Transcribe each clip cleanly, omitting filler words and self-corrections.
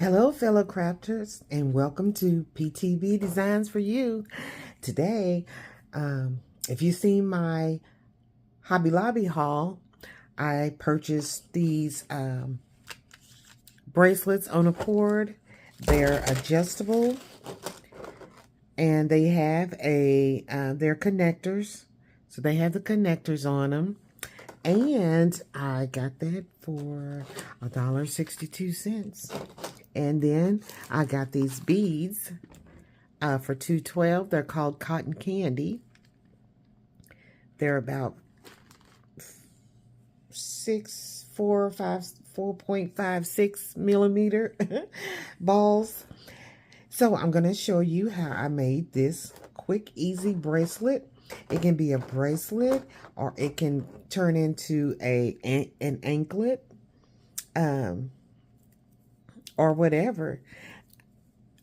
Hello, fellow crafters, and welcome to PTB Designs for You. Today, if you've seen my Hobby Lobby haul, I purchased these bracelets on a cord. They're adjustable, and they have they're connectors, so they have the connectors on them. And I got that for $1.62. And then I got these beads for $2.12. They're called cotton candy. They're about 4.56 millimeter balls. So I'm going to show you how I made this quick, easy bracelet. It can be a bracelet, or it can turn into an anklet, or whatever.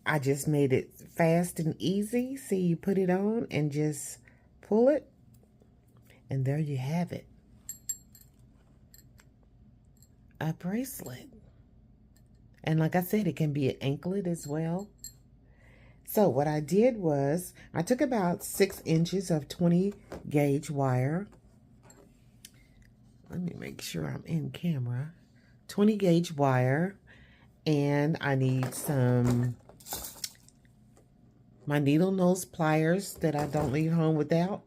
I just made it fast and easy. See, you put it on and just pull it, and there you have it. A bracelet. And like I said, it can be an anklet as well. So what I did was, I took about 6 inches of 20 gauge wire. Let me make sure I'm in camera. 20 gauge wire. And I need my needle nose pliers that I don't leave home without.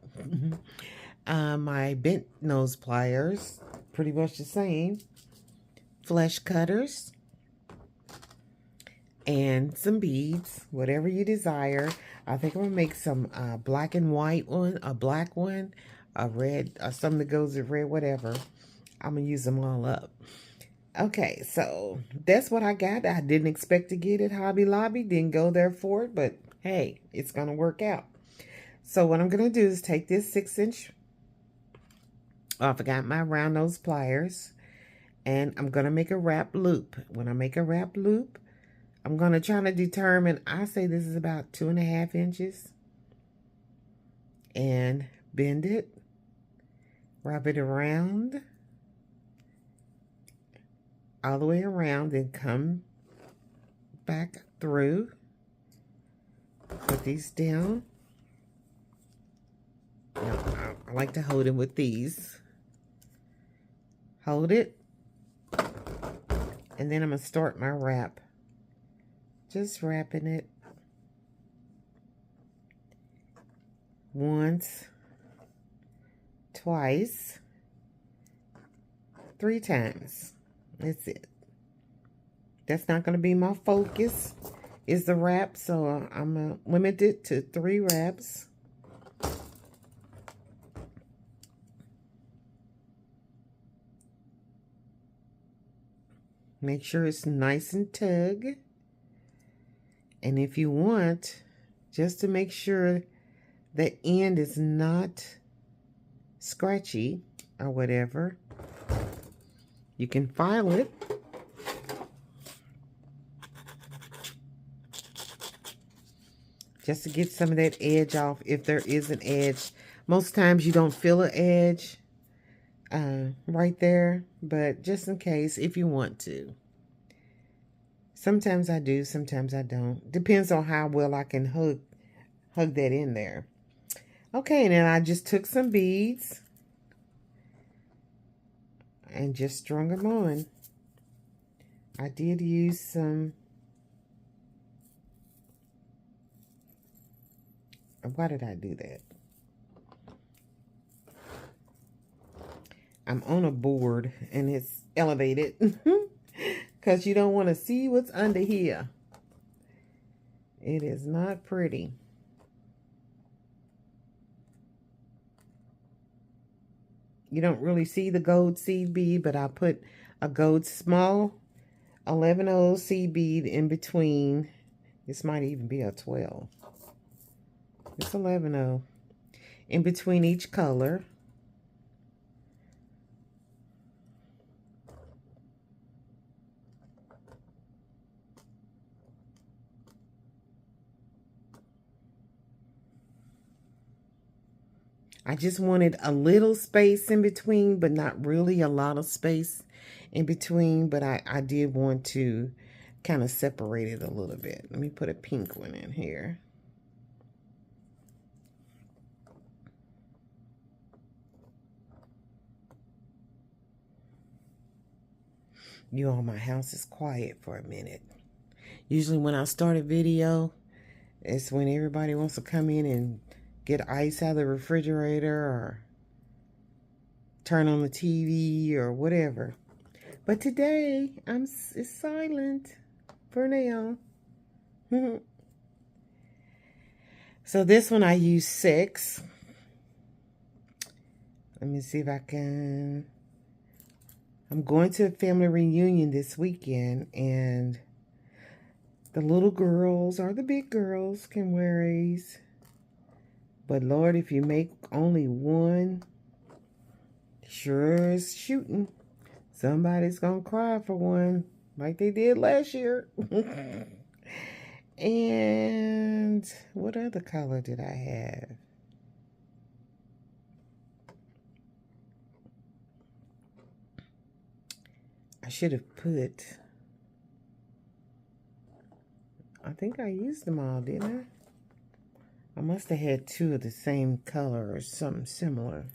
My bent nose pliers, pretty much the same. Flesh cutters. And some beads, whatever you desire. I think I'm going to make some black and white one, a black one, a red, something that goes with red, whatever. I'm going to use them all up. Okay, so that's what I got. I didn't expect to get it Hobby Lobby. Didn't go there for it, but hey, it's going to work out. So what I'm going to do is take this 6-inch, I forgot my round nose pliers, and I'm going to make a wrap loop. When I make a wrap loop, I'm going to try to determine, I say this is about 2.5 inches. And bend it, wrap it around, all the way around, then come back through. Put these down. Now, I like to hold it with these. Hold it. And then I'm going to start my wrap. Just wrapping it once, twice, 3 times. That's it. That's not going to be my focus, is the wrap. So I'm going to limit it to 3 wraps. Make sure it's nice and tug. And if you want, just to make sure the end is not scratchy or whatever, you can file it. Just to get some of that edge off, if there is an edge. Most times you don't feel an edge right there, but just in case, if you want to. Sometimes I do, sometimes I don't. Depends on how well I can hug that in there. Okay, and then I just took some beads and just strung them on. I did use some, why did I do that? I'm on a board and it's elevated. Because you don't want to see what's under here. It is not pretty. You don't really see the gold seed bead, but I put a gold small 11/0 seed bead in between. This might even be a 12. It's 11/0. In between each color. I just wanted a little space in between, but not really a lot of space in between. But I did want to kind of separate it a little bit. Let me put a pink one in here. You all, my house is quiet for a minute. Usually when I start a video, it's when everybody wants to come in and get ice out of the refrigerator or turn on the TV or whatever. But today, it's silent for now. So this one I use 6. Let me see if I can. I'm going to a family reunion this weekend, and the little girls or the big girls can wear these. But Lord, if you make only one, sure is shooting. Somebody's gonna cry for one, like they did last year. And what other color did I have? I should have put, I think I used them all, didn't I? I must have had 2 of the same color or something similar.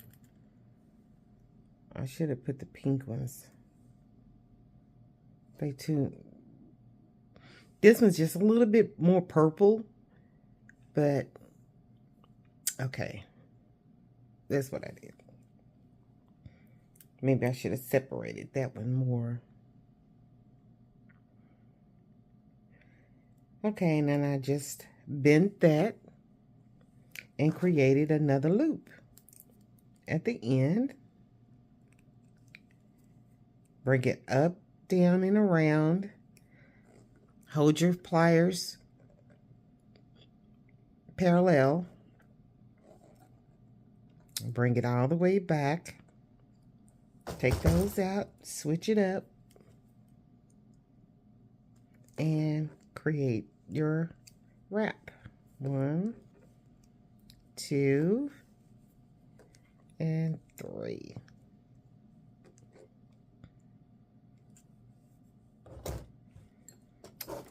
I should have put the pink ones. They too. This one's just a little bit more purple, but okay. That's what I did. Maybe I should have separated that one more. Okay, and then I just bent that and created another loop at the end. Bring it up, down, and around. Hold your pliers parallel. Bring it all the way back. Take those out, switch it up, and create your wrap. 1, 2, and 3.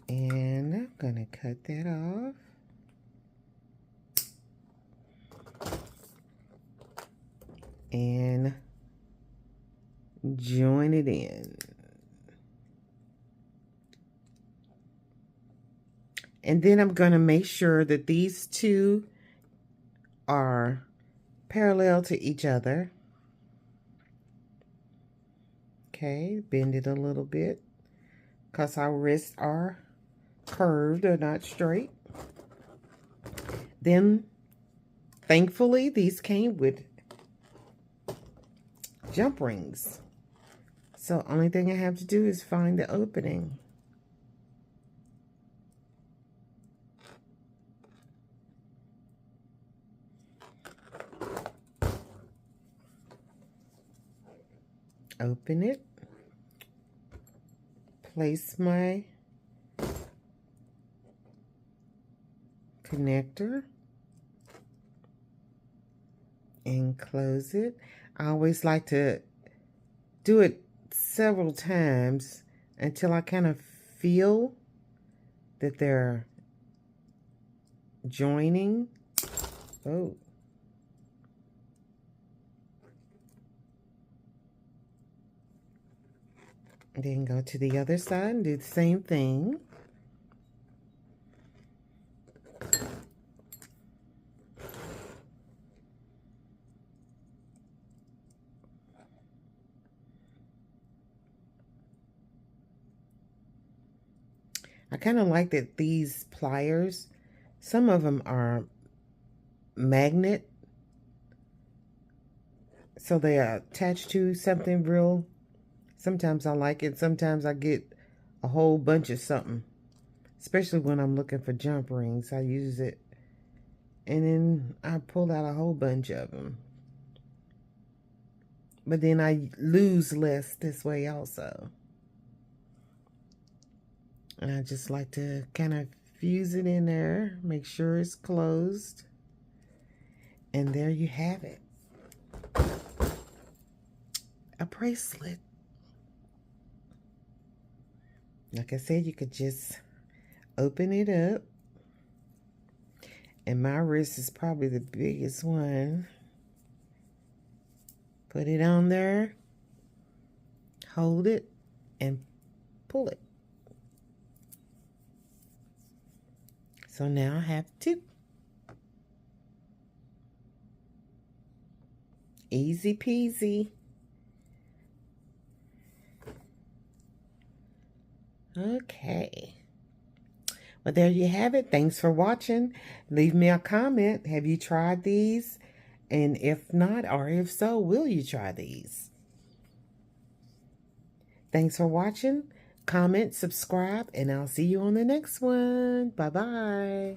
And I'm gonna cut that off. And join it in. And then I'm going to make sure that these 2 are parallel to each other. Okay, bend it a little bit because our wrists are curved or not straight. Then, thankfully, these came with jump rings. So only thing I have to do is find the opening. Open it. Place my connector and close it. I always like to do it several times until I kind of feel that they're joining. Oh. Then go to the other side and do the same thing. I kind of like that these pliers, some of them are magnet, so they are attached to something real. Sometimes I like it, sometimes I get a whole bunch of something, especially when I'm looking for jump rings. I use it and then I pull out a whole bunch of them, but then I lose less this way also. And I just like to kind of fuse it in there, make sure it's closed. And there you have it. A bracelet. Like I said, you could just open it up. And my wrist is probably the biggest one. Put it on there. Hold it and pull it. So now I have two. Easy peasy. Okay. Well, there you have it. Thanks for watching. Leave me a comment. Have you tried these? And if not, or if so, will you try these? Thanks for watching. Comment, subscribe, and I'll see you on the next one. Bye-bye.